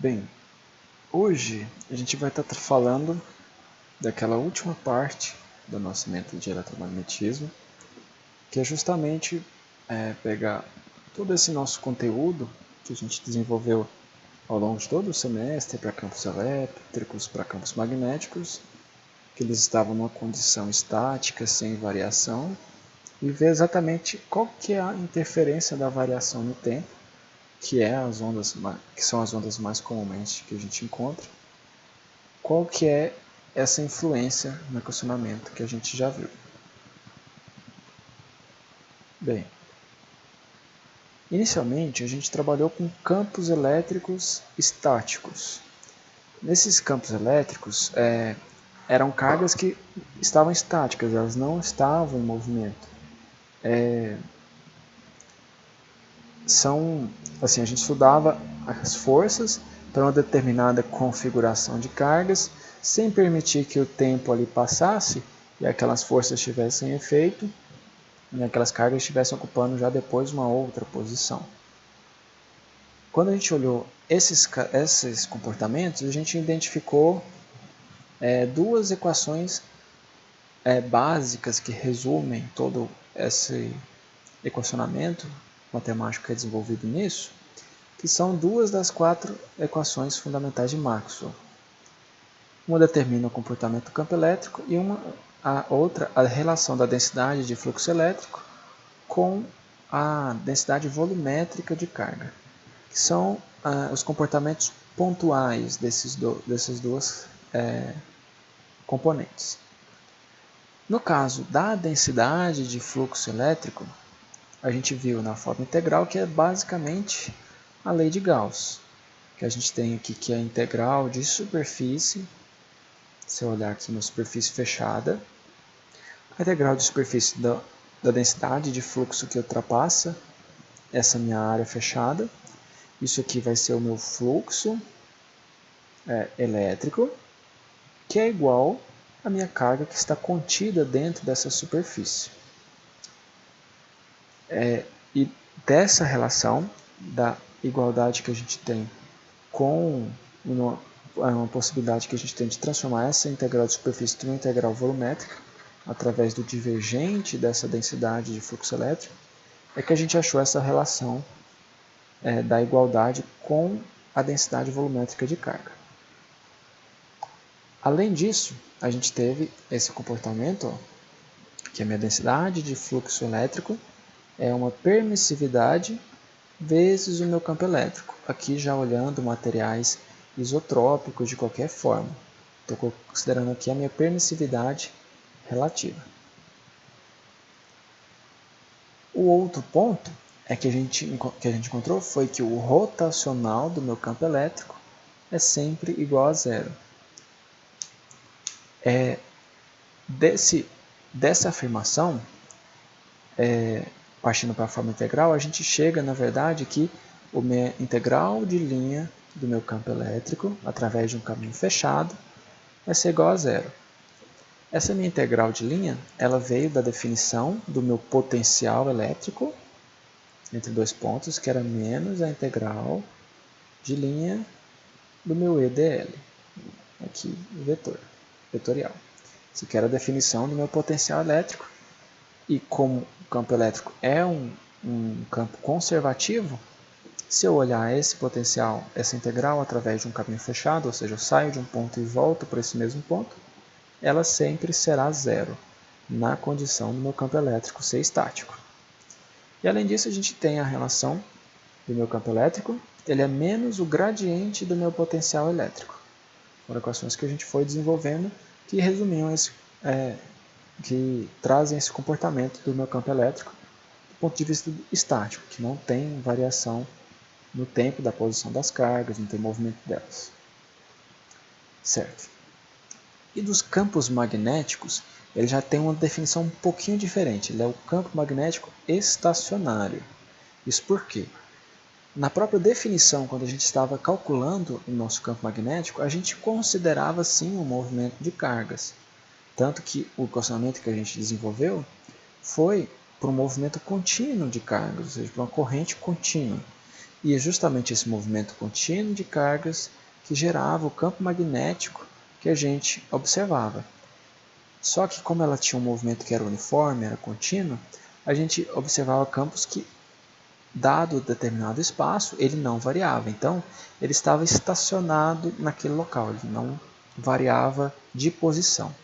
Bem, hoje a gente vai estar falando daquela última parte do nosso método de eletromagnetismo, que é justamente pegar todo esse nosso conteúdo que a gente desenvolveu ao longo de todo o semestre para campos elétricos, para campos magnéticos, que eles estavam numa condição estática, sem variação, e ver exatamente qual que é a interferência da variação no tempo, que são as ondas mais comumente que a gente encontra. Qual que é essa influência no equacionamento que a gente já viu? Bem, inicialmente a gente trabalhou com campos elétricos estáticos. Nesses campos elétricos eram cargas que estavam estáticas, elas não estavam em movimento. A gente estudava as forças para uma determinada configuração de cargas, sem permitir que o tempo ali passasse e aquelas forças tivessem efeito, e aquelas cargas estivessem ocupando já depois uma outra posição. Quando a gente olhou esses comportamentos, a gente identificou duas equações básicas que resumem todo esse equacionamento matemático que é desenvolvido nisso, que são duas das 4 equações fundamentais de Maxwell. Uma determina o comportamento do campo elétrico e a outra a relação da densidade de fluxo elétrico com a densidade volumétrica de carga, que são os comportamentos pontuais desses duas componentes. No caso da densidade de fluxo elétrico, a gente viu na forma integral que é basicamente a lei de Gauss, que a gente tem aqui que é a integral de superfície, se eu olhar aqui na superfície fechada, a integral de superfície da densidade de fluxo que ultrapassa essa minha área fechada. Isso aqui vai ser o meu fluxo elétrico, que é igual à minha carga que está contida dentro dessa superfície. E dessa relação, da igualdade que a gente tem com uma possibilidade que a gente tem de transformar essa integral de superfície em uma integral volumétrica, através do divergente dessa densidade de fluxo elétrico, é que a gente achou essa relação da igualdade com a densidade volumétrica de carga. Além disso, a gente teve esse comportamento, que a minha densidade de fluxo elétrico é uma permissividade vezes o meu campo elétrico. Aqui já olhando materiais isotrópicos de qualquer forma. Estou considerando aqui a minha permissividade relativa. O outro ponto que a gente encontrou foi que o rotacional do meu campo elétrico é sempre igual a zero. Dessa afirmação, partindo para a forma integral, a gente chega, na verdade, que a minha integral de linha do meu campo elétrico, através de um caminho fechado, vai ser igual a zero. Essa minha integral de linha, ela veio da definição do meu potencial elétrico, entre dois pontos, que era menos a integral de linha do meu EDL, aqui vetorial. Isso aqui era a definição do meu potencial elétrico, e como o campo elétrico é um campo conservativo, se eu olhar esse potencial, essa integral através de um caminho fechado, ou seja, eu saio de um ponto e volto para esse mesmo ponto, ela sempre será zero, na condição do meu campo elétrico ser estático. E além disso, a gente tem a relação do meu campo elétrico, ele é menos o gradiente do meu potencial elétrico. Foram equações que a gente foi desenvolvendo que resumiam que trazem esse comportamento do meu campo elétrico do ponto de vista estático, que não tem variação no tempo da posição das cargas, não tem movimento delas. Certo. E dos campos magnéticos, ele já tem uma definição um pouquinho diferente. Ele é o campo magnético estacionário. Isso por quê? Na própria definição, quando a gente estava calculando o nosso campo magnético, a gente considerava sim o movimento de cargas. Tanto que o equacionamento que a gente desenvolveu foi para um movimento contínuo de cargas, ou seja, para uma corrente contínua. E é justamente esse movimento contínuo de cargas que gerava o campo magnético que a gente observava. Só que como ela tinha um movimento que era uniforme, era contínuo, a gente observava campos que, dado determinado espaço, ele não variava. Então, ele estava estacionado naquele local, ele não variava de posição.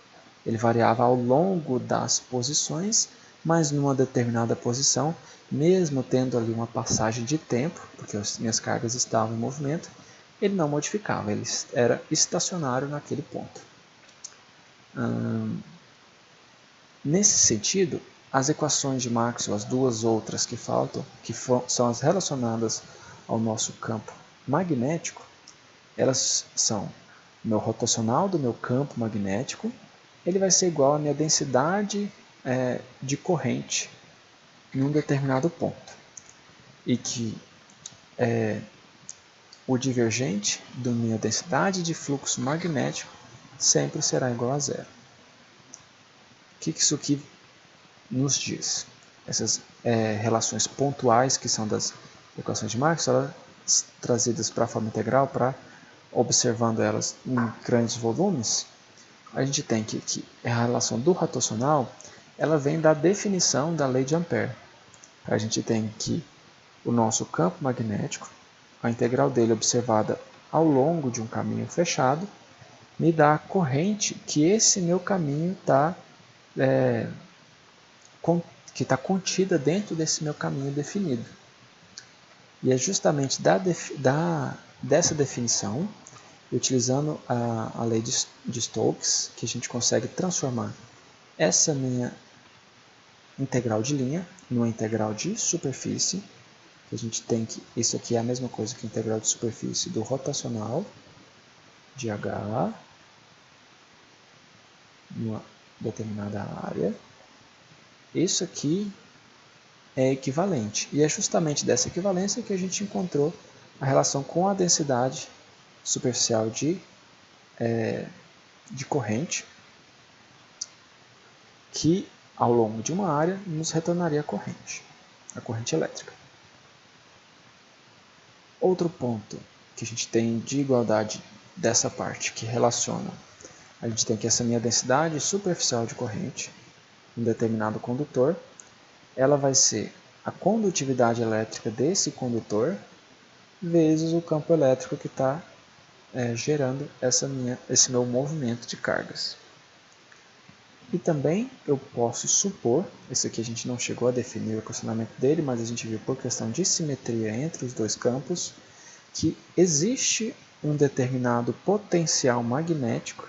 Ele variava ao longo das posições, mas numa determinada posição, mesmo tendo ali uma passagem de tempo, porque as minhas cargas estavam em movimento, ele não modificava, ele era estacionário naquele ponto. Nesse sentido, as equações de Maxwell, as duas outras que faltam, que são as relacionadas ao nosso campo magnético, elas são o meu rotacional do meu campo magnético, ele vai ser igual à minha densidade de corrente em um determinado ponto. E que o divergente da minha densidade de fluxo magnético sempre será igual a zero. O que isso aqui nos diz? Essas relações pontuais que são das equações de Maxwell, trazidas para a forma integral, para observando elas em grandes volumes, a gente tem que a relação do rotacional ela vem da definição da lei de Ampère. A gente tem que o nosso campo magnético, a integral dele observada ao longo de um caminho fechado, me dá a corrente que esse meu caminho está que está contida dentro desse meu caminho definido. E é justamente dessa definição, utilizando a lei de Stokes, que a gente consegue transformar essa minha integral de linha numa integral de superfície. Que a gente tem que, isso aqui é a mesma coisa que a integral de superfície do rotacional de H numa determinada área. Isso aqui é equivalente. E é justamente dessa equivalência que a gente encontrou a relação com a densidade superficial de corrente, que ao longo de uma área nos retornaria a corrente elétrica. Outro ponto que a gente tem de igualdade dessa parte, que relaciona, a gente tem que essa minha densidade superficial de corrente, um determinado condutor, ela vai ser a condutividade elétrica desse condutor vezes o campo elétrico que está gerando esse meu movimento de cargas. E também eu posso supor, esse aqui a gente não chegou a definir o equacionamento dele, mas a gente viu por questão de simetria entre os dois campos, que existe um determinado potencial magnético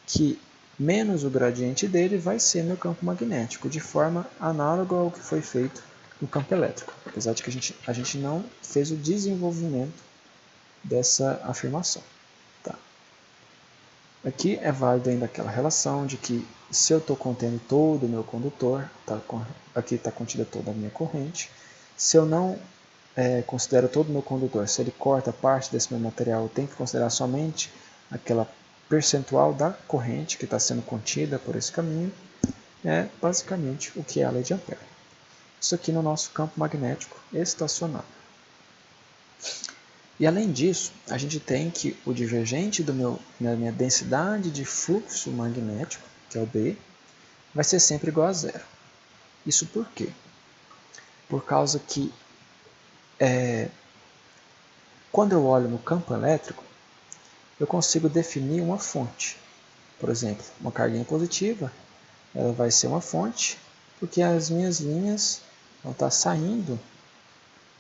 que menos o gradiente dele vai ser meu campo magnético, de forma análoga ao que foi feito no campo elétrico, apesar de que a gente não fez o desenvolvimento dessa afirmação. Tá. Aqui é válido ainda aquela relação de que se eu estou contendo todo o meu condutor, aqui está contida toda a minha corrente, se eu não considero todo o meu condutor, se ele corta parte desse meu material, eu tenho que considerar somente aquela percentual da corrente que está sendo contida por esse caminho, é basicamente o que é a lei de Ampère. Isso aqui no nosso campo magnético estacionário. E além disso, a gente tem que o divergente da minha densidade de fluxo magnético, que é o B, vai ser sempre igual a zero. Isso por quê? Por causa que quando eu olho no campo elétrico, eu consigo definir uma fonte. Por exemplo, uma carguinha positiva, ela vai ser uma fonte, porque as minhas linhas vão estar saindo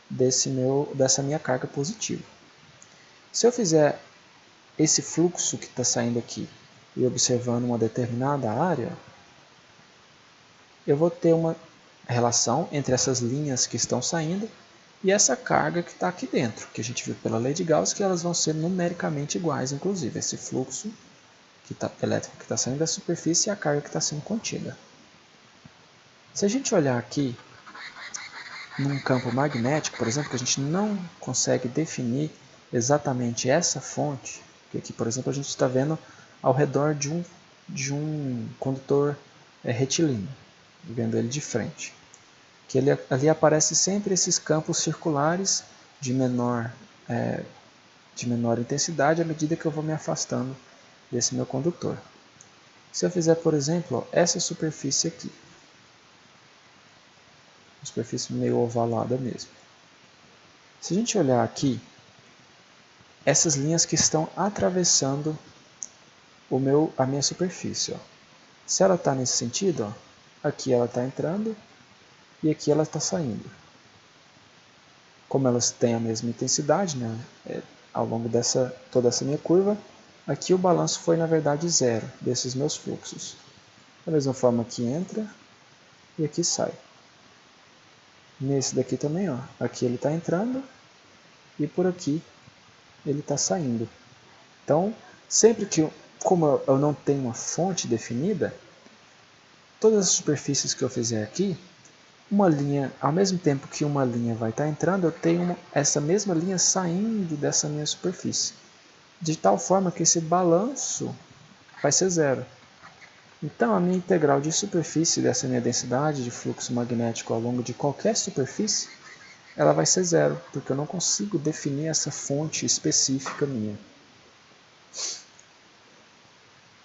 dessa minha carga positiva. Se eu fizer esse fluxo que está saindo aqui e observando uma determinada área, eu vou ter uma relação entre essas linhas que estão saindo e essa carga que está aqui dentro, que a gente viu pela lei de Gauss, que elas vão ser numericamente iguais, inclusive, esse fluxo elétrico que está saindo da superfície e a carga que está sendo contida. Se a gente olhar aqui num campo magnético, por exemplo, que a gente não consegue definir exatamente essa fonte, que aqui, por exemplo, a gente está vendo ao redor de um condutor retilíneo, vendo ele de frente. Que ali aparece sempre esses campos circulares de menor intensidade à medida que eu vou me afastando desse meu condutor. Se eu fizer, por exemplo, ó, essa superfície aqui, uma superfície meio ovalada mesmo. Se a gente olhar aqui, essas linhas que estão atravessando a minha superfície. Ó. Se ela está nesse sentido, ó, aqui ela está entrando e aqui ela está saindo. Como elas têm a mesma intensidade, né, ao longo toda essa minha curva, aqui o balanço foi na verdade zero desses meus fluxos. Da mesma forma que entra e aqui sai. Nesse daqui também, ó, aqui ele está entrando e por aqui ele está saindo. Então, sempre que, como eu não tenho uma fonte definida, todas as superfícies que eu fizer aqui, uma linha, ao mesmo tempo que uma linha vai estar entrando, eu tenho essa mesma linha saindo dessa minha superfície. De tal forma que esse balanço vai ser zero. Então, a minha integral de superfície dessa minha densidade de fluxo magnético ao longo de qualquer superfície, ela vai ser zero, porque eu não consigo definir essa fonte específica minha.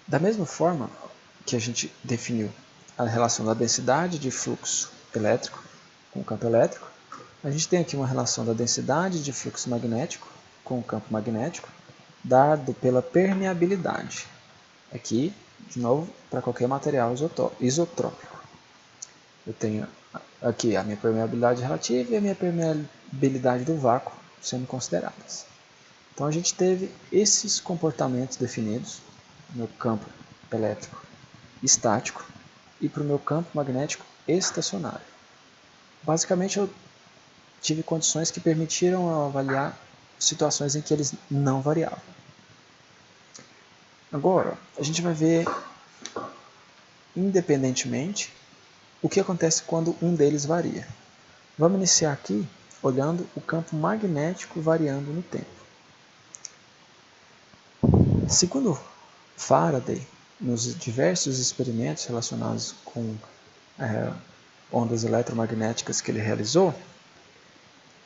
Da mesma forma que a gente definiu a relação da densidade de fluxo elétrico com o campo elétrico, a gente tem aqui uma relação da densidade de fluxo magnético com o campo magnético, dado pela permeabilidade. Aqui, de novo, para qualquer material isotrópico. Eu tenho aqui a minha permeabilidade relativa e a minha permeabilidade do vácuo sendo consideradas. Então a gente teve esses comportamentos definidos no meu campo elétrico estático e para o meu campo magnético estacionário. Basicamente eu tive condições que permitiram avaliar situações em que eles não variavam. Agora, a gente vai ver independentemente o que acontece quando um deles varia. Vamos iniciar aqui olhando o campo magnético variando no tempo. Segundo Faraday, nos diversos experimentos relacionados com ondas eletromagnéticas que ele realizou,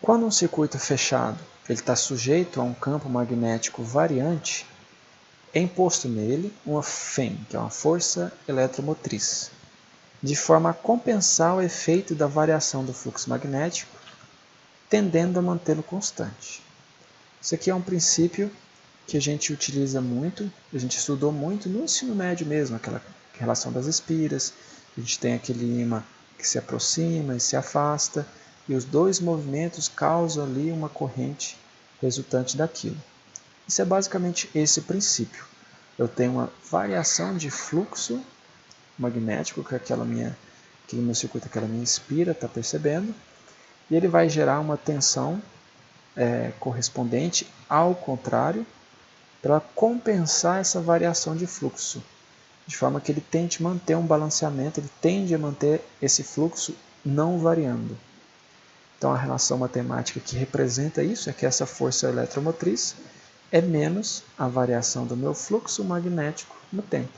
quando um circuito fechado está sujeito a um campo magnético variante, é imposto nele uma FEM, que é uma força eletromotriz, de forma a compensar o efeito da variação do fluxo magnético, tendendo a mantê-lo constante. Isso aqui é um princípio que a gente utiliza muito, a gente estudou muito no ensino médio mesmo, aquela relação das espiras, a gente tem aquele ímã que se aproxima e se afasta, e os dois movimentos causam ali uma corrente resultante daquilo. Isso é basicamente esse princípio. Eu tenho uma variação de fluxo magnético que aquele meu circuito, aquela minha espira está percebendo, e ele vai gerar uma tensão correspondente ao contrário para compensar essa variação de fluxo, de forma que ele tente manter um balanceamento, ele tende a manter esse fluxo não variando. Então a relação matemática que representa isso é que essa força eletromotriz é menos a variação do meu fluxo magnético no tempo.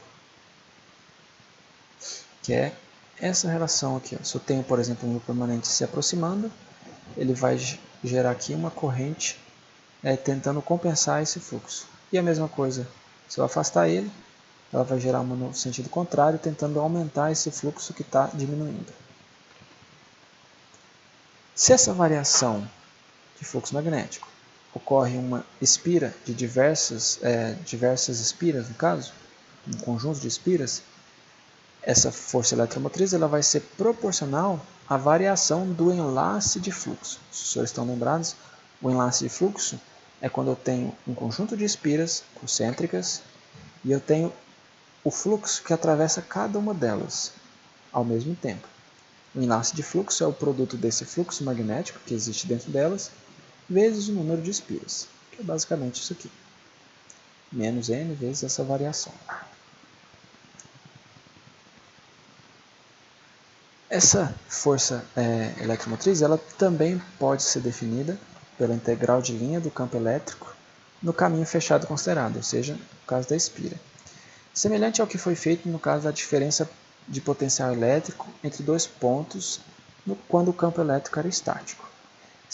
Que é essa relação aqui. Se eu tenho, por exemplo, um núcleo permanente se aproximando, ele vai gerar aqui uma corrente tentando compensar esse fluxo. E a mesma coisa, se eu afastar ele, ela vai gerar uma no sentido contrário, tentando aumentar esse fluxo que está diminuindo. Se essa variação de fluxo magnético ocorre em uma espira de diversas espiras, no caso, um conjunto de espiras, essa força eletromotriz ela vai ser proporcional à variação do enlace de fluxo. Se os senhores estão lembrados, o enlace de fluxo é quando eu tenho um conjunto de espiras concêntricas e eu tenho o fluxo que atravessa cada uma delas ao mesmo tempo. O enlace de fluxo é o produto desse fluxo magnético que existe dentro delas, vezes o número de espiras, que é basicamente isso aqui. Menos n vezes essa variação. Essa força eletromotriz ela também pode ser definida pela integral de linha do campo elétrico no caminho fechado considerado, ou seja, no caso da espira. Semelhante ao que foi feito no caso da diferença de potencial elétrico entre dois pontos quando o campo elétrico era estático.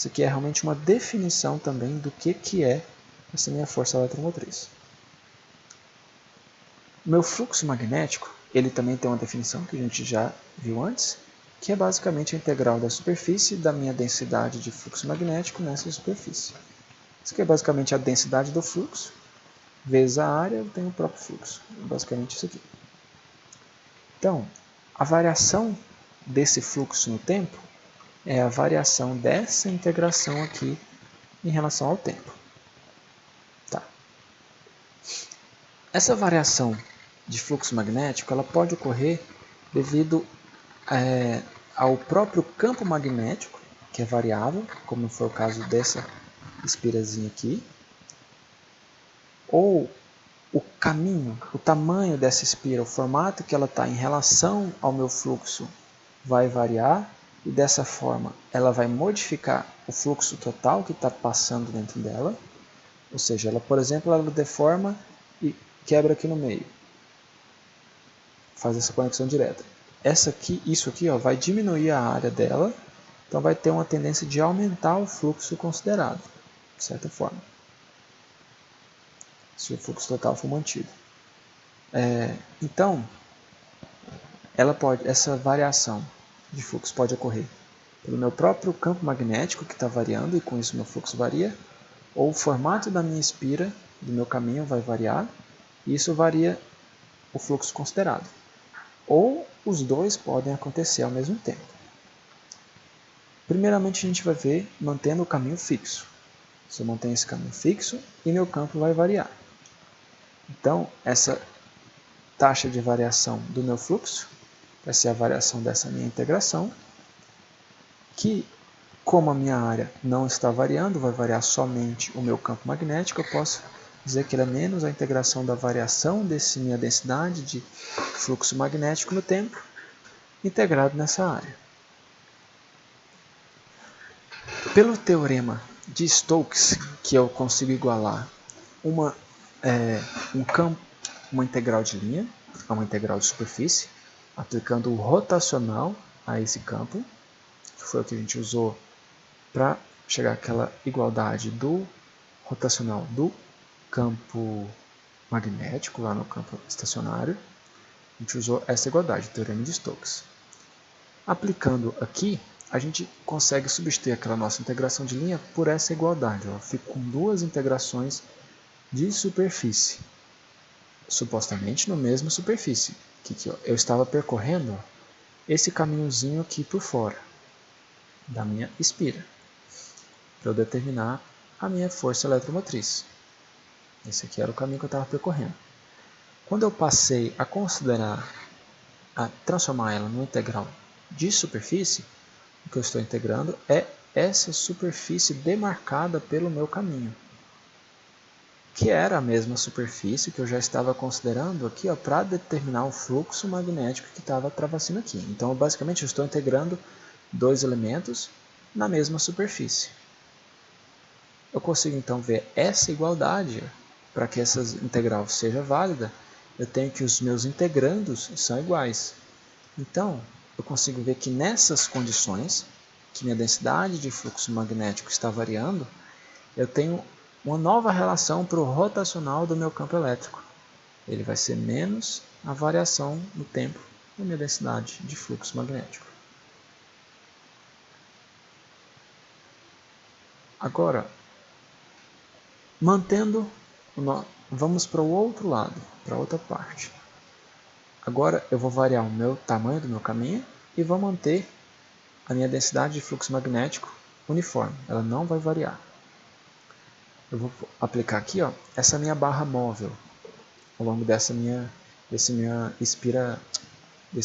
Isso aqui é realmente uma definição também do que é essa minha força eletromotriz. O meu fluxo magnético, ele também tem uma definição que a gente já viu antes, que é basicamente a integral da superfície da minha densidade de fluxo magnético nessa superfície. Isso aqui é basicamente a densidade do fluxo, vezes a área, eu tenho o próprio fluxo. Basicamente isso aqui. Então, a variação desse fluxo no tempo é a variação dessa integração aqui em relação ao tempo. Tá. Essa variação de fluxo magnético ela pode ocorrer devido ao próprio campo magnético, que é variável, como foi o caso dessa espirazinha aqui, ou o caminho, o tamanho dessa espira, o formato que ela está em relação ao meu fluxo vai variar e dessa forma ela vai modificar o fluxo total que está passando dentro dela. Ou seja, ela, por exemplo, ela deforma e quebra aqui no meio. Faz essa conexão direta. Isso aqui ó, vai diminuir a área dela, então vai ter uma tendência de aumentar o fluxo considerado, de certa forma. Se o fluxo total for mantido. Então, essa variação de fluxo pode ocorrer pelo meu próprio campo magnético que está variando e com isso meu fluxo varia, ou o formato da minha espira, do meu caminho vai variar e isso varia o fluxo considerado. Ou os dois podem acontecer ao mesmo tempo. Primeiramente a gente vai ver mantendo o caminho fixo. Se eu mantenho esse caminho fixo e meu campo vai variar. Então essa taxa de variação do meu fluxo vai ser a variação dessa minha integração, que como a minha área não está variando, vai variar somente o meu campo magnético, eu posso dizer que ele é menos a integração da variação dessa minha densidade de fluxo magnético no tempo, integrado nessa área. Pelo teorema de Stokes, que eu consigo igualar uma integral de linha a uma integral de superfície, aplicando o rotacional a esse campo, que foi o que a gente usou para chegar àquela igualdade do rotacional do campo magnético, lá no campo estacionário. A gente usou essa igualdade, o teorema de Stokes. Aplicando aqui, a gente consegue substituir aquela nossa integração de linha por essa igualdade. Eu fico com duas integrações de superfície, supostamente na mesma superfície. Que eu estava percorrendo esse caminhozinho aqui por fora da minha espira, para eu determinar a minha força eletromotriz. Esse aqui era o caminho que eu estava percorrendo. Quando eu passei a considerar, a transformar ela numa integral de superfície, o que eu estou integrando é essa superfície demarcada pelo meu caminho, que era a mesma superfície que eu já estava considerando aqui para determinar o fluxo magnético que estava atravessando aqui. Então, basicamente, eu estou integrando dois elementos na mesma superfície. Eu consigo, então, ver essa igualdade. Para que essa integral seja válida, eu tenho que os meus integrandos são iguais. Então, eu consigo ver que nessas condições, que minha densidade de fluxo magnético está variando, eu tenho uma nova relação para o rotacional do meu campo elétrico. Ele vai ser menos a variação no tempo da minha densidade de fluxo magnético. Agora, vamos para o outro lado, para a outra parte. Agora eu vou variar o meu tamanho do meu caminho e vou manter a minha densidade de fluxo magnético uniforme. Ela não vai variar. Eu vou aplicar aqui essa minha barra móvel ao longo desse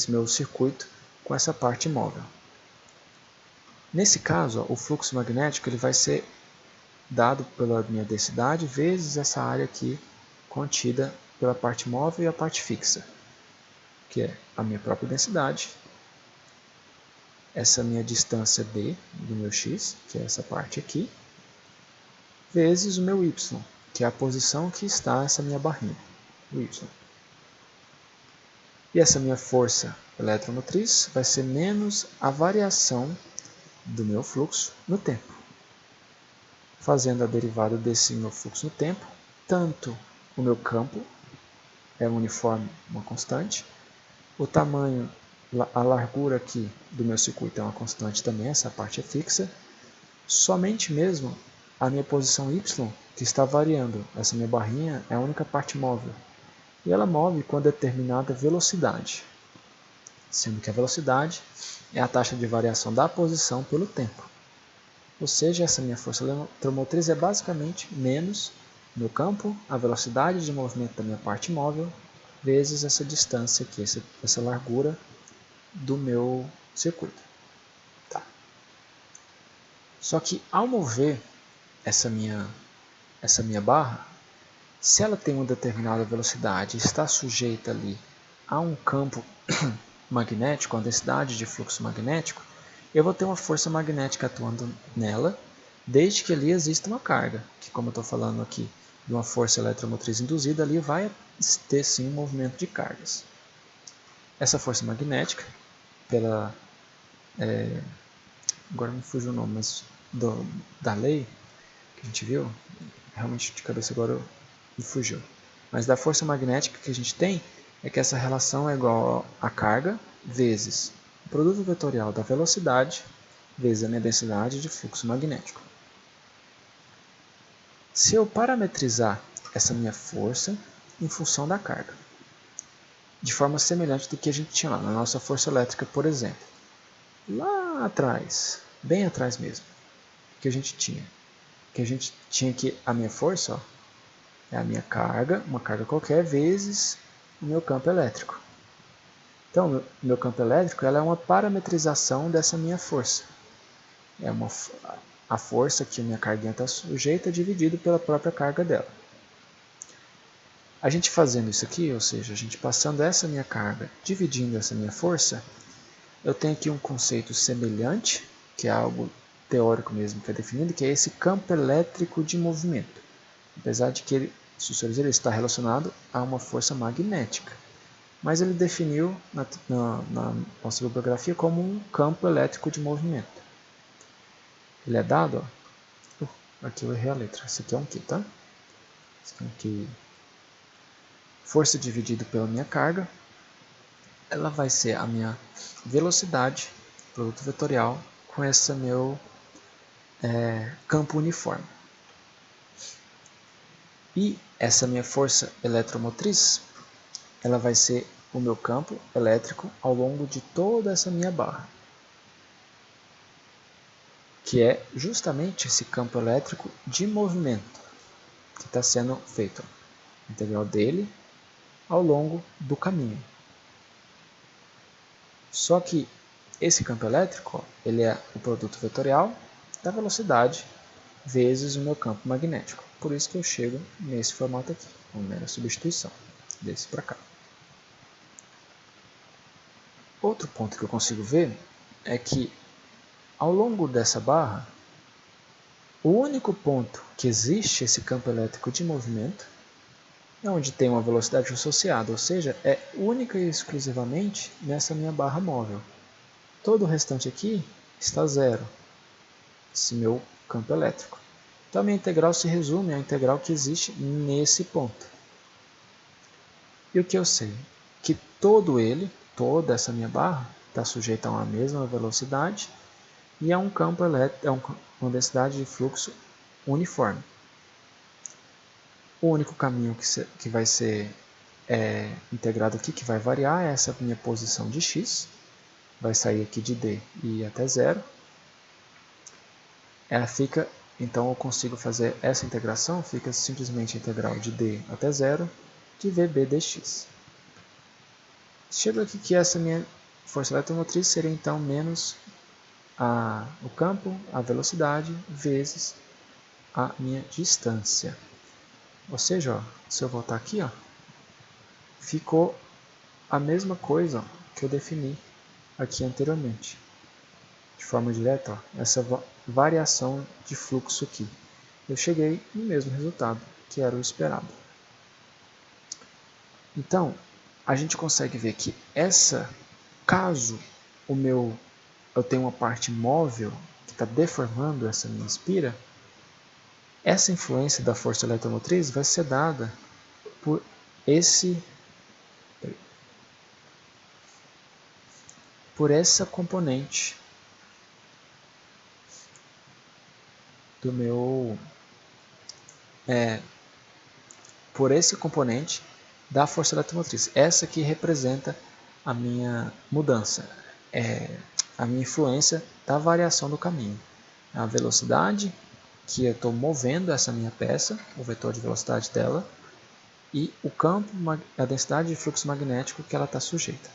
meu circuito com essa parte móvel. Nesse caso, o fluxo magnético ele vai ser dado pela minha densidade vezes essa área aqui contida pela parte móvel e a parte fixa, que é a minha própria densidade, essa minha distância d do meu x, que é essa parte aqui, vezes o meu y, que é a posição que está essa minha barrinha, o y. E essa minha força eletromotriz vai ser menos a variação do meu fluxo no tempo. fazendo a derivada desse meu fluxo no tempo, tanto o meu campo é uniforme, uma constante, o tamanho, a largura aqui do meu circuito é uma constante também, essa parte é fixa, somente mesmo a minha posição y, que está variando, essa minha barrinha é a única parte móvel, e ela move com determinada velocidade, sendo que a velocidade é a taxa de variação da posição pelo tempo. Ou seja, essa minha força eletromotriz é basicamente menos meu campo, a velocidade de movimento da minha parte móvel, vezes essa distância aqui, essa largura do meu circuito. Tá. Só que ao mover essa minha barra, se ela tem uma determinada velocidade e está sujeita ali a um campo magnético, a densidade de fluxo magnético, eu vou ter uma força magnética atuando nela, desde que ali exista uma carga, que como eu estou falando aqui de uma força eletromotriz induzida, ali vai ter sim um movimento de cargas. Essa força magnética, agora me fugiu o nome, mas da lei que a gente viu, realmente de cabeça agora me fugiu. Mas da força magnética que a gente tem é que essa relação é igual a carga vezes o produto vetorial da velocidade vezes a minha densidade de fluxo magnético. Se eu parametrizar essa minha força em função da carga, de forma semelhante do que a gente tinha lá na nossa força elétrica, por exemplo, lá atrás, bem atrás mesmo, que a gente tinha que a minha força, ó, é a minha carga, uma carga qualquer, vezes o meu campo elétrico. Então, o meu campo elétrico ela é uma parametrização dessa minha força. É a força que a minha carguinha está sujeita dividido pela própria carga dela. A gente fazendo isso aqui, ou seja, a gente passando essa minha carga, dividindo essa minha força, eu tenho aqui um conceito semelhante, que é algo teórico mesmo que é definido, que é esse campo elétrico de movimento. Apesar de que ele, se o senhor dizer, ele está relacionado a uma força magnética. Mas ele definiu na nossa bibliografia como um campo elétrico de movimento. Ele é dado, ó, aqui eu errei a letra, esse aqui é um Q, tá? Esse aqui é um Q. Força dividido pela minha carga, ela vai ser a minha velocidade, produto vetorial, com esse meu campo uniforme. E essa minha força eletromotriz, ela vai ser o meu campo elétrico ao longo de toda essa minha barra, que é justamente esse campo elétrico de movimento que está sendo feito, a integral dele ao longo do caminho. Só que esse campo elétrico, ele é o produto vetorial da velocidade vezes o meu campo magnético. Por isso que eu chego nesse formato aqui, uma mera substituição desse para cá. Outro ponto que eu consigo ver é que ao longo dessa barra, o único ponto que existe esse campo elétrico de movimento é onde tem uma velocidade associada, ou seja, é única e exclusivamente nessa minha barra móvel. Todo o restante aqui está zero, esse meu campo elétrico. Então a minha integral se resume à integral que existe nesse ponto. E o que eu sei? Que toda essa minha barra, está sujeita a uma mesma velocidade e a um campo elétrico, uma densidade de fluxo uniforme. O único caminho que vai ser integrado aqui, que vai variar, é essa minha posição de x, vai sair aqui de d e ir até zero. Ela fica, então eu consigo fazer essa integração, fica simplesmente a integral de d até zero de vb dx. Chego aqui que essa minha força eletromotriz seria então menos o campo, a velocidade, vezes a minha distância. Ou seja, ó, se eu voltar aqui, ó, ficou a mesma coisa que eu defini aqui anteriormente. De forma direta, ó, essa variação de fluxo aqui. Eu cheguei no mesmo resultado, que era o esperado. Então, a gente consegue ver que caso eu tenha uma parte móvel que está deformando essa minha espira, essa influência da força eletromotriz vai ser dada por essa componente do meu por esse componente da força eletromotriz. Essa que representa a minha mudança, a minha influência da variação do caminho. A velocidade que eu estou movendo essa minha peça, o vetor de velocidade dela, e o campo, a densidade de fluxo magnético que ela está sujeita.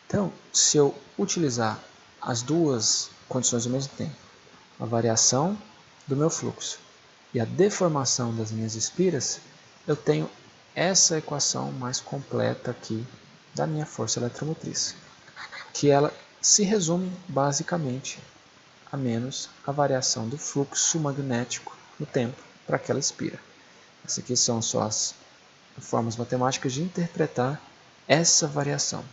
Então, se eu utilizar as duas condições ao mesmo tempo, a variação do meu fluxo e a deformação das minhas espiras, eu tenho essa equação mais completa aqui da minha força eletromotriz, que ela se resume basicamente a menos a variação do fluxo magnético no tempo para aquela espira. Essas aqui são só as formas matemáticas de interpretar essa variação.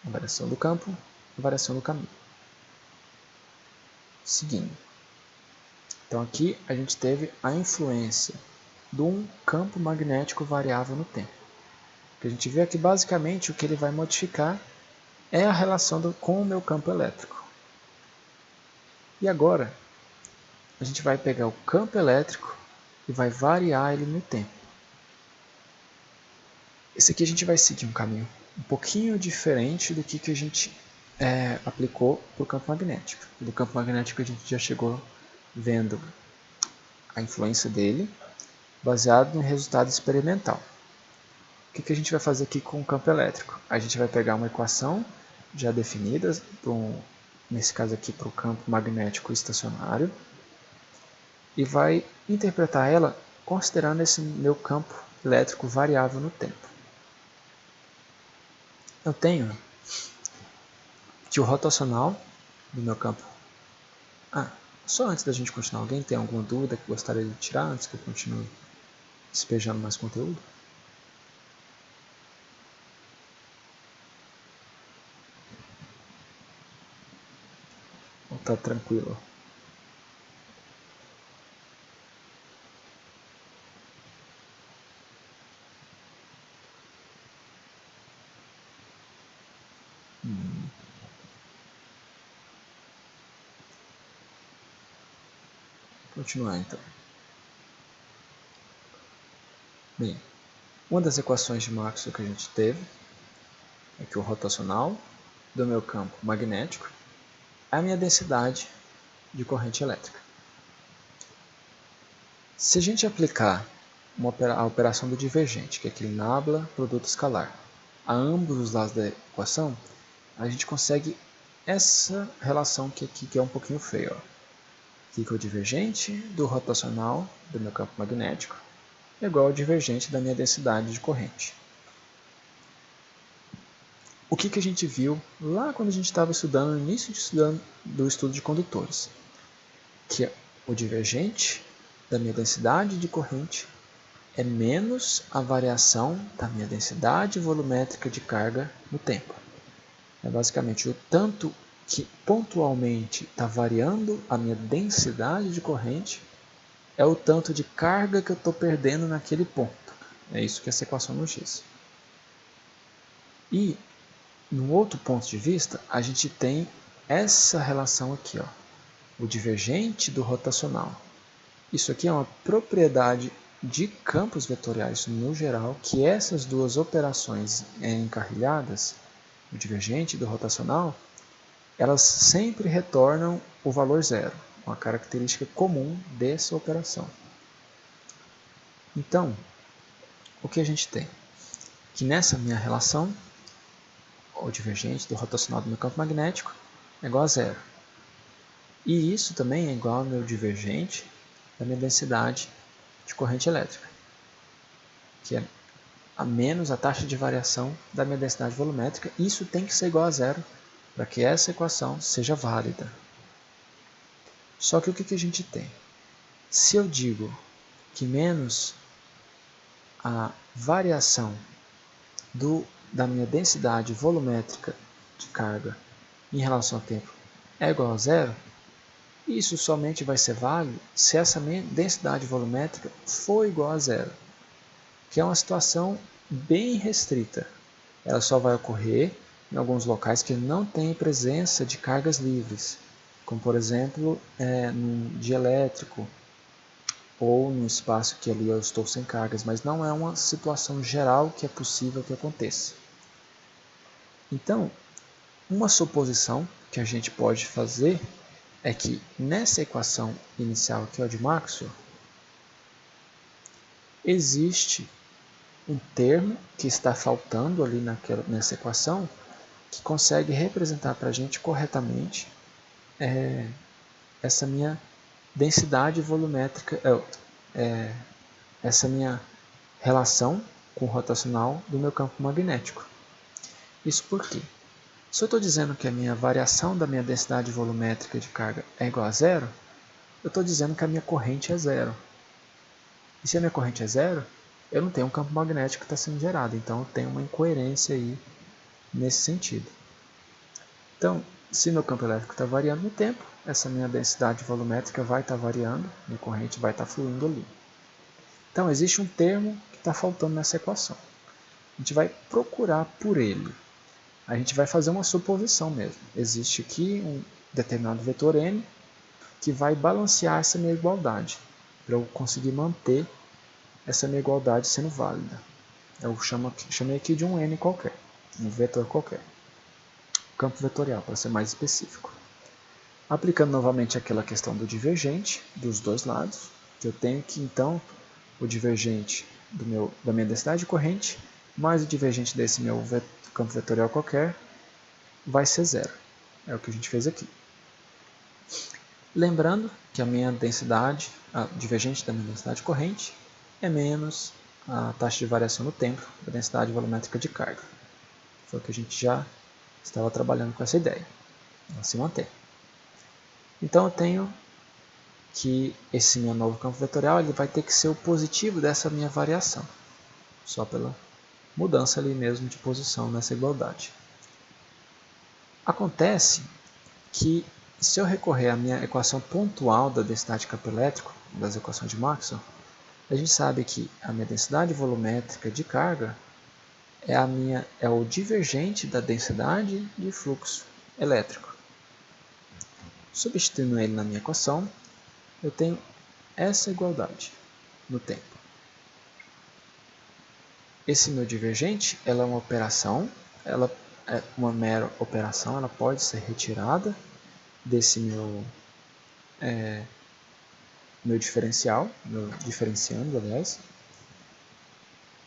A variação do campo, a variação do caminho. Seguindo. Então aqui a gente teve a influência de um campo magnético variável no tempo. O que a gente vê aqui basicamente o que ele vai modificar é a relação com o meu campo elétrico. E agora a gente vai pegar o campo elétrico e vai variar ele no tempo. Esse aqui a gente vai seguir um caminho um pouquinho diferente do que a gente aplicou para o campo magnético. Do campo magnético a gente já chegou vendo a influência dele baseado no resultado experimental. O que a gente vai fazer aqui com o campo elétrico? A gente vai pegar uma equação já definida, nesse caso aqui para o campo magnético estacionário, e vai interpretar ela considerando esse meu campo elétrico variável no tempo. Eu tenho que o rotacional do meu campo... Só antes da gente continuar, alguém tem alguma dúvida que gostaria de tirar antes que eu continue despejando mais conteúdo? Ou tá tranquilo? Continuar então. Bem, uma das equações de Maxwell que a gente teve é que o rotacional do meu campo magnético é a minha densidade de corrente elétrica. Se a gente aplicar a operação do divergente, que é aquele nabla produto escalar, a ambos os lados da equação, a gente consegue essa relação que aqui que é um pouquinho feia. Aqui que é o divergente do rotacional do meu campo magnético é igual ao divergente da minha densidade de corrente. O que a gente viu lá quando a gente estava estudando, no início do estudo de condutores? Que o divergente da minha densidade de corrente é menos a variação da minha densidade volumétrica de carga no tempo. É basicamente o tanto que pontualmente está variando a minha densidade de corrente é o tanto de carga que eu estou perdendo naquele ponto. É isso que essa equação nos diz. E, no outro ponto de vista, a gente tem essa relação aqui, o divergente do rotacional. Isso aqui é uma propriedade de campos vetoriais no geral, que essas duas operações encarrilhadas, o divergente e do rotacional, elas sempre retornam o valor zero, uma característica comum dessa operação. Então, o que a gente tem? Que nessa minha relação, o divergente do rotacional do meu campo magnético é igual a zero. E isso também é igual ao meu divergente da minha densidade de corrente elétrica, que é a menos a taxa de variação da minha densidade volumétrica. Isso tem que ser igual a zero para que essa equação seja válida. Só que o que a gente tem? Se eu digo que menos a variação da minha densidade volumétrica de carga em relação ao tempo é igual a zero, Isso somente vai ser válido se essa minha densidade volumétrica for igual a zero, que é uma situação bem restrita. Ela só vai ocorrer em alguns locais que não têm presença de cargas livres, como por exemplo num dielétrico ou num espaço que ali eu estou sem cargas, mas não é uma situação geral que é possível que aconteça. Então, uma suposição que a gente pode fazer é que nessa equação inicial aqui, ó, de Maxwell, existe um termo que está faltando ali nessa equação que consegue representar para a gente corretamente essa minha densidade volumétrica, essa minha relação com o rotacional do meu campo magnético. Isso por quê? Se eu estou dizendo que a minha variação da minha densidade volumétrica de carga é igual a zero, eu estou dizendo que a minha corrente é zero. E se a minha corrente é zero, eu não tenho um campo magnético que está sendo gerado, então eu tenho uma incoerência aí nesse sentido. Então, se meu campo elétrico está variando no tempo, essa minha densidade volumétrica vai estar variando, minha corrente vai estar fluindo ali. Então, existe um termo que está faltando nessa equação. A gente vai procurar por ele. A gente vai fazer uma suposição mesmo. Existe aqui um determinado vetor n que vai balancear essa minha igualdade, para eu conseguir manter essa minha igualdade sendo válida. Eu chamei aqui de um n qualquer, um vetor qualquer. Campo vetorial, para ser mais específico. Aplicando novamente aquela questão do divergente dos dois lados, que eu tenho que então o divergente da minha densidade de corrente mais o divergente desse meu campo vetorial qualquer vai ser zero. É o que a gente fez aqui. Lembrando que a minha densidade, a divergente da minha densidade de corrente, é menos a taxa de variação no tempo da densidade volumétrica de carga. Foi o que a gente já estava trabalhando com essa ideia. Ela se mantém. Então eu tenho que esse meu novo campo vetorial ele vai ter que ser o positivo dessa minha variação, só pela mudança ali mesmo de posição nessa igualdade. Acontece que se eu recorrer à minha equação pontual da densidade de campo elétrico, das equações de Maxwell, a gente sabe que a minha densidade volumétrica de carga é o divergente da densidade de fluxo elétrico. Substituindo ele na minha equação, eu tenho essa igualdade no tempo. Esse meu divergente ela é uma operação, ela é uma mera operação, ela pode ser retirada desse meu diferencial, meu diferenciando, aliás.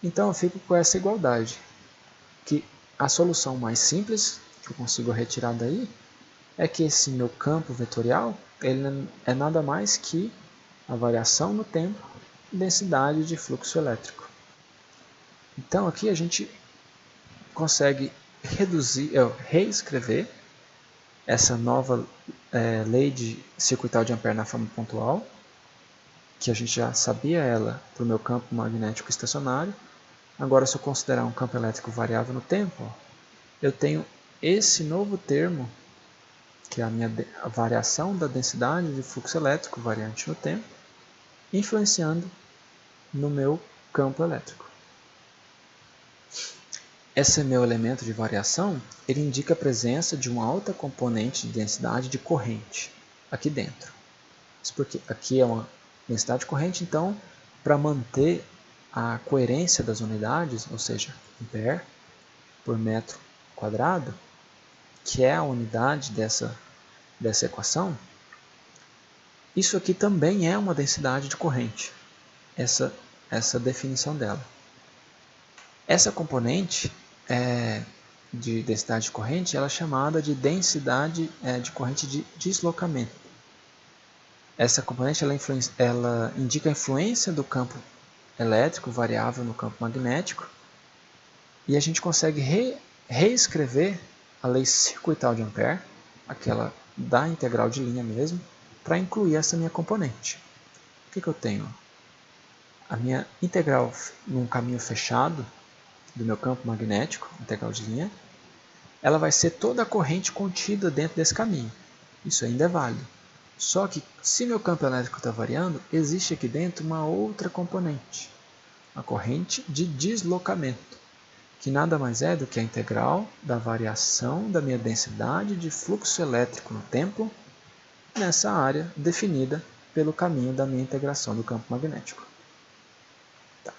Então eu fico com essa igualdade, que a solução mais simples que eu consigo retirar daí é que esse meu campo vetorial ele é nada mais que a variação no tempo e densidade de fluxo elétrico. Então aqui a gente consegue reescrever essa nova lei de circuital de Ampère na forma pontual, que a gente já sabia ela para o meu campo magnético estacionário. Agora, se eu considerar um campo elétrico variável no tempo, eu tenho esse novo termo, que é a variação da densidade de fluxo elétrico variante no tempo, influenciando no meu campo elétrico. Esse meu elemento de variação, ele indica a presença de uma alta componente de densidade de corrente aqui dentro. Isso porque aqui é uma densidade de corrente, então, para manter a coerência das unidades, ou seja, ampere por metro quadrado, que é a unidade dessa equação, isso aqui também é uma densidade de corrente, essa definição dela. Essa componente de densidade de corrente ela é chamada de densidade de corrente de deslocamento. Essa componente ela indica a influência do campo elétrico variável no campo magnético e a gente consegue reescrever a lei circuital de Ampère, aquela da integral de linha mesmo, para incluir essa minha componente. O que eu tenho? A minha integral num caminho fechado do meu campo magnético, integral de linha, ela vai ser toda a corrente contida dentro desse caminho. Isso ainda é válido. Só que, se meu campo elétrico está variando, existe aqui dentro uma outra componente, a corrente de deslocamento, que nada mais é do que a integral da variação da minha densidade de fluxo elétrico no tempo nessa área definida pelo caminho da minha integração do campo magnético. Tá.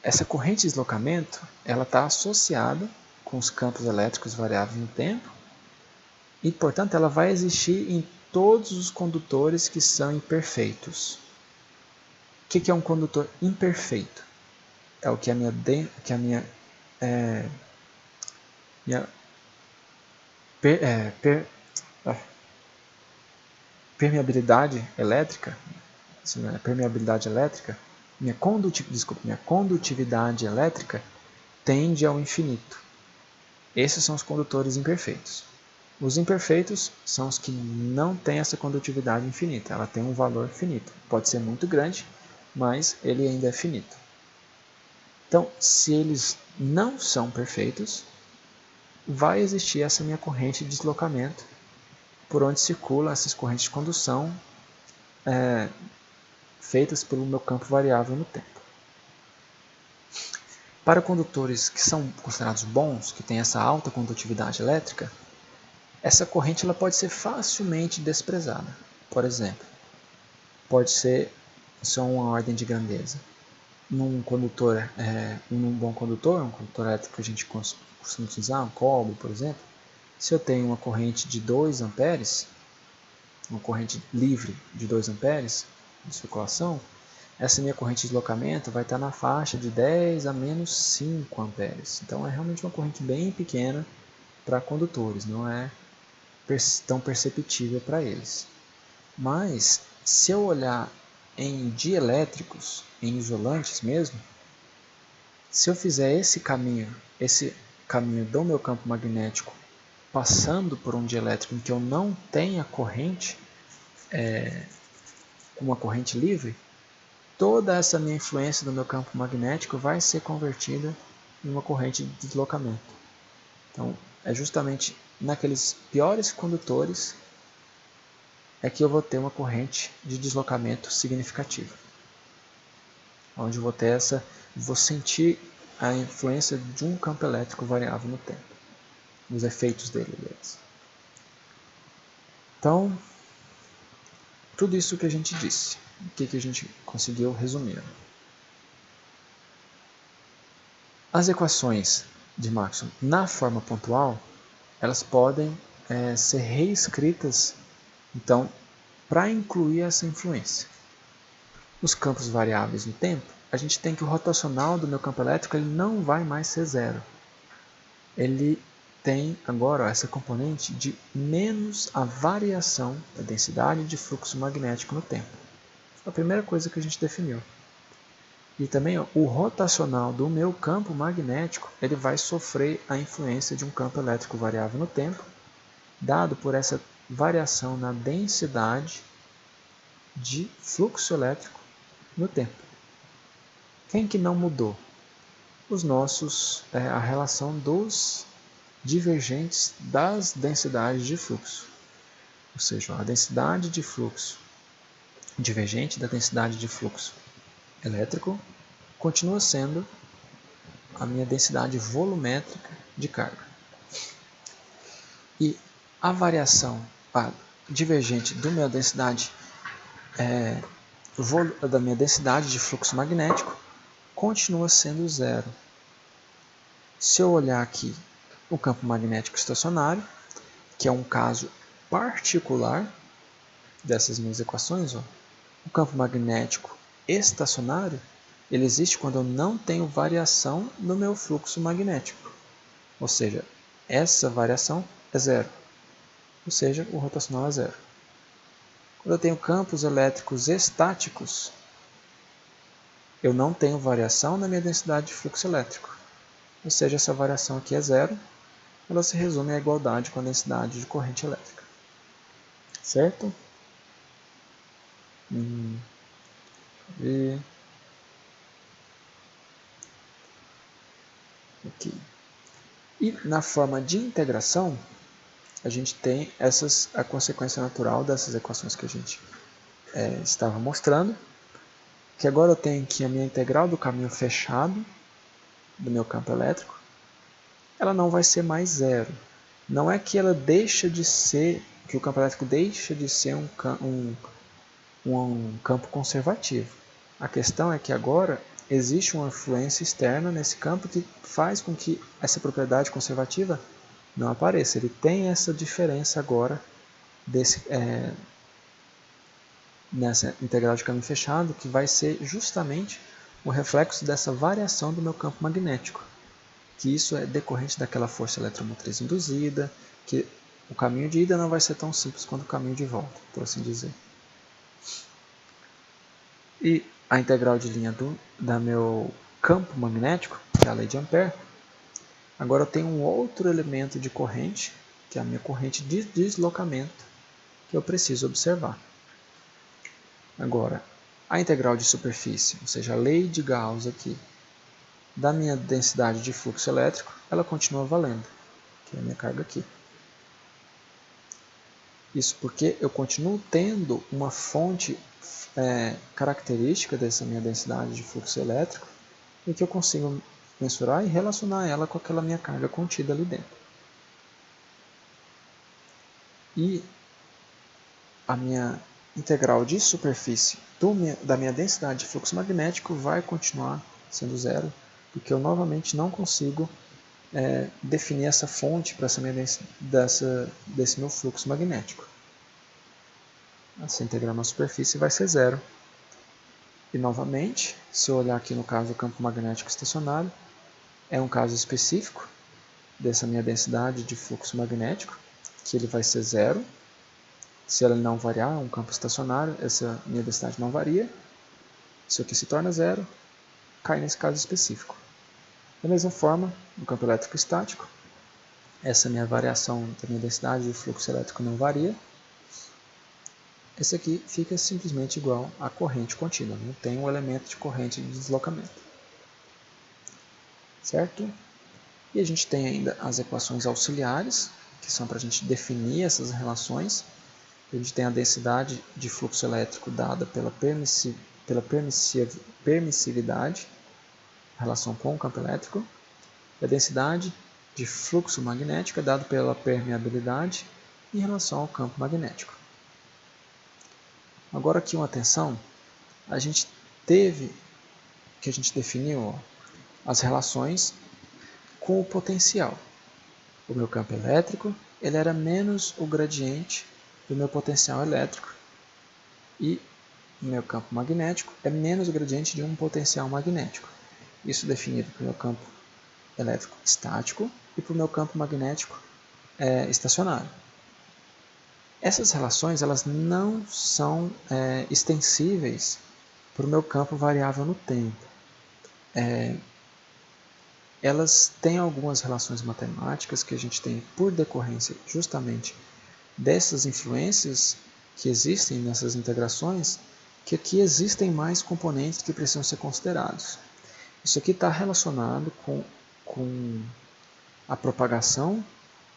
Essa corrente de deslocamento está associada com os campos elétricos variáveis no tempo e, portanto, ela vai existir em todos os condutores que são imperfeitos. O que é um condutor imperfeito? É o que a minha permeabilidade elétrica, minha condutividade elétrica tende ao infinito. Esses são os condutores imperfeitos. Os imperfeitos são os que não têm essa condutividade infinita, ela tem um valor finito. Pode ser muito grande, mas ele ainda é finito. Então, se eles não são perfeitos, vai existir essa minha corrente de deslocamento por onde circulam essas correntes de condução feitas pelo meu campo variável no tempo. Para condutores que são considerados bons, que têm essa alta condutividade elétrica, essa corrente ela pode ser facilmente desprezada. Por exemplo, pode ser só uma ordem de grandeza. Num bom condutor, um condutor elétrico que a gente costuma utilizar, um cobre, por exemplo, se eu tenho uma corrente de 2 amperes, uma corrente livre de 2 amperes de circulação, essa minha corrente de deslocamento vai estar na faixa de 10 a menos 5 amperes. Então é realmente uma corrente bem pequena para condutores, não é tão perceptível para eles. Mas se eu olhar em dielétricos, em isolantes mesmo, se eu fizer esse caminho do meu campo magnético passando por um dielétrico em que eu não tenha corrente, uma corrente livre, toda essa minha influência do meu campo magnético vai ser convertida em uma corrente de deslocamento. Então, é justamente naqueles piores condutores é que eu vou ter uma corrente de deslocamento significativa. Onde eu vou sentir a influência de um campo elétrico variável no tempo. Os efeitos dele, aliás. Então, tudo isso que a gente disse. O que a gente conseguiu resumir? As equações de Maxwell na forma pontual, elas podem ser reescritas, então, para incluir essa influência. Os campos variáveis no tempo, a gente tem que o rotacional do meu campo elétrico ele não vai mais ser zero. Ele tem agora essa componente de menos a variação da densidade de fluxo magnético no tempo. Foi a primeira coisa que a gente definiu. E também o rotacional do meu campo magnético ele vai sofrer a influência de um campo elétrico variável no tempo, dado por essa variação na densidade de fluxo elétrico no tempo. Quem que não mudou? A relação dos divergentes das densidades de fluxo. Ou seja, a densidade de fluxo divergente da densidade de fluxo elétrico continua sendo a minha densidade volumétrica de carga. E a variação divergente da minha densidade de fluxo magnético continua sendo zero. Se eu olhar aqui o campo magnético estacionário, que é um caso particular dessas minhas equações, o campo magnético estacionário ele existe quando eu não tenho variação no meu fluxo magnético. Ou seja, essa variação é zero. Ou seja, o rotacional é zero. Quando eu tenho campos elétricos estáticos, eu não tenho variação na minha densidade de fluxo elétrico. Ou seja, essa variação aqui é zero. Ela se resume à igualdade com a densidade de corrente elétrica. Certo? Ok. E na forma de integração, a gente tem a consequência natural dessas equações que a gente estava mostrando, que agora eu tenho aqui a minha integral do caminho fechado do meu campo elétrico, ela não vai ser mais zero. Não é que ela deixa de ser, que o campo elétrico deixa de ser um campo conservativo. A questão é que agora existe uma influência externa nesse campo que faz com que essa propriedade conservativa não apareça. Ele tem essa diferença agora nessa integral de caminho fechado, que vai ser justamente o reflexo dessa variação do meu campo magnético, que isso é decorrente daquela força eletromotriz induzida, que o caminho de ida não vai ser tão simples quanto o caminho de volta, por assim dizer. E a integral de linha do meu campo magnético, que é a lei de Ampère, agora eu tenho um outro elemento de corrente, que é a minha corrente de deslocamento, que eu preciso observar. Agora, a integral de superfície, ou seja, a lei de Gauss aqui, da minha densidade de fluxo elétrico, ela continua valendo, que é a minha carga aqui. Isso porque eu continuo tendo uma fonte característica dessa minha densidade de fluxo elétrico e que eu consigo mensurar e relacionar ela com aquela minha carga contida ali dentro. E a minha integral de superfície da minha densidade de fluxo magnético vai continuar sendo zero, porque eu novamente não consigo definir essa fonte para desse meu fluxo magnético. Essa integral na superfície vai ser zero. E novamente, se eu olhar aqui no caso do campo magnético estacionário, é um caso específico dessa minha densidade de fluxo magnético, que ele vai ser zero. Se ela não variar, um campo estacionário, essa minha densidade não varia. Isso aqui se torna zero, cai nesse caso específico. Da mesma forma, no campo elétrico estático, essa minha variação da minha densidade de fluxo elétrico não varia. Esse aqui fica simplesmente igual à corrente contínua, não tem um elemento de corrente de deslocamento. Certo? E a gente tem ainda as equações auxiliares, que são para a gente definir essas relações. A gente tem a densidade de fluxo elétrico dada pela permissividade, relação com o campo elétrico. E a densidade de fluxo magnético é dada pela permeabilidade em relação ao campo magnético. Agora aqui uma atenção, a gente definiu as relações com o potencial. O meu campo elétrico ele era menos o gradiente do meu potencial elétrico e o meu campo magnético é menos o gradiente de um potencial magnético. Isso definido para o meu campo elétrico estático e para o meu campo magnético estacionário. Essas relações elas não são extensíveis para o meu campo variável no tempo. Elas têm algumas relações matemáticas que a gente tem por decorrência justamente dessas influências que existem nessas integrações, que aqui existem mais componentes que precisam ser considerados. Isso aqui está relacionado com a propagação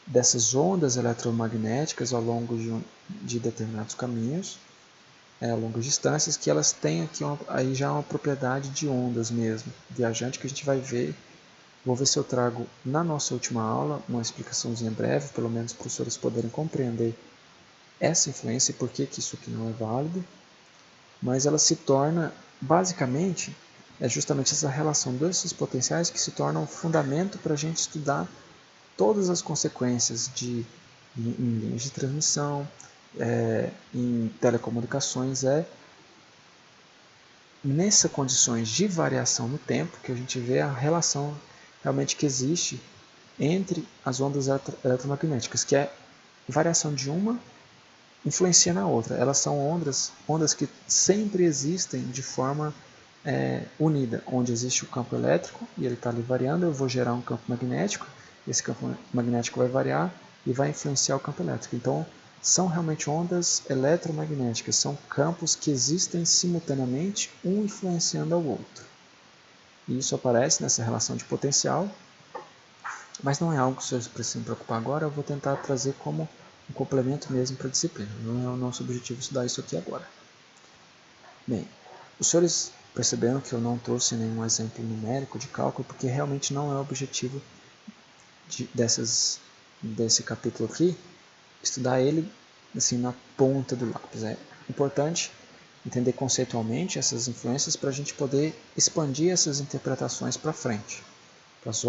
dessas ondas eletromagnéticas ao longo de determinados caminhos, a longas distâncias, que elas têm aqui aí já uma propriedade de ondas mesmo, viajante, que a gente vai ver. Vou ver se eu trago na nossa última aula uma explicaçãozinha breve, pelo menos para os professores poderem compreender essa influência e por que isso aqui não é válido, mas ela se torna, basicamente, é justamente essa relação desses potenciais que se torna um fundamento para a gente estudar todas as consequências em linhas de transmissão, em telecomunicações, nessas condições de variação no tempo que a gente vê a relação realmente que existe entre as ondas eletromagnéticas, que é variação de uma influencia na outra. Elas são ondas que sempre existem de forma unida, onde existe o campo elétrico e ele está ali variando, eu vou gerar um campo magnético, esse campo magnético vai variar e vai influenciar o campo elétrico. Então, são realmente ondas eletromagnéticas, são campos que existem simultaneamente, um influenciando ao outro. E isso aparece nessa relação de potencial, Mas não é algo que os senhores precisam preocupar agora, eu vou tentar trazer como um complemento mesmo para a disciplina. Não é o nosso objetivo estudar isso aqui agora. Bem, os senhores perceberam que eu não trouxe nenhum exemplo numérico de cálculo, porque realmente não é o objetivo desse capítulo aqui, estudar ele assim na ponta do lápis. É importante entender conceitualmente essas influências para a gente poder expandir essas interpretações para frente, para os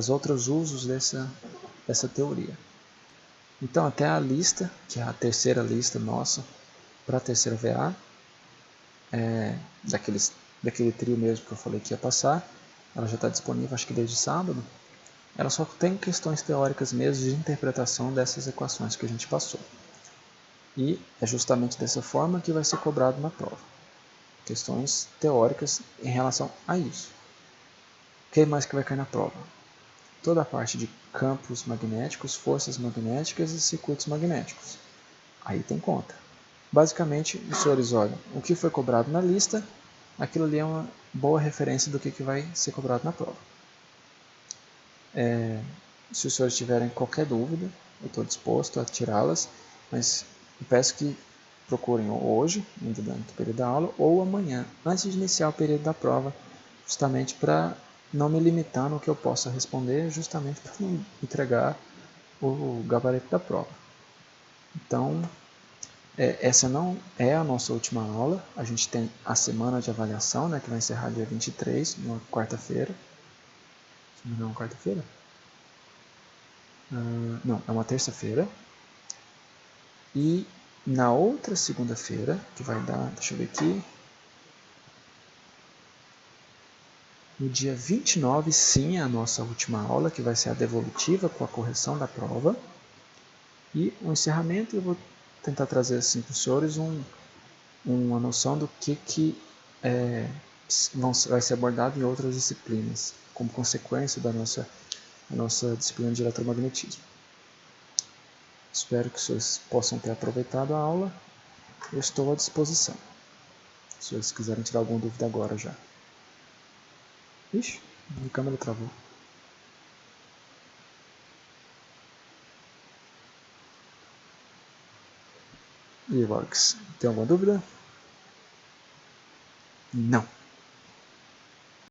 outros usos dessa teoria. Então, até a lista, que é a terceira lista nossa, para a terceira VA, daquele trio mesmo que eu falei que ia passar, ela já está disponível, acho que desde sábado. Ela só tem questões teóricas mesmo de interpretação dessas equações que a gente passou. E é justamente dessa forma que vai ser cobrado na prova. Questões teóricas em relação a isso. O que mais que vai cair na prova? Toda a parte de campos magnéticos, forças magnéticas e circuitos magnéticos. Aí tem conta. Basicamente, os senhores olham o que foi cobrado na lista, aquilo ali é uma boa referência do que vai ser cobrado na prova. Se os senhores tiverem qualquer dúvida, eu estou disposto a tirá-las, mas eu peço que procurem hoje, ainda durante o período da aula, ou amanhã, antes de iniciar o período da prova, justamente para não me limitar no que eu possa responder, justamente para não entregar o gabarito da prova. Então, essa não é a nossa última aula, a gente tem a semana de avaliação, né, que vai encerrar dia 23, numa quarta-feira. Não é uma quarta-feira? Não, é uma terça-feira. E na outra segunda-feira, que vai dar, deixa eu ver aqui, no dia 29, sim, é a nossa última aula, que vai ser a devolutiva com a correção da prova. E o encerramento eu vou tentar trazer assim para os senhores uma noção do que vai ser abordado em outras disciplinas, como consequência da nossa disciplina de eletromagnetismo. Espero que os senhores possam ter aproveitado a aula. Eu estou à disposição. Se os senhores quiserem tirar alguma dúvida agora já. Ixi, minha câmera travou. E Vox, tem alguma dúvida? Não.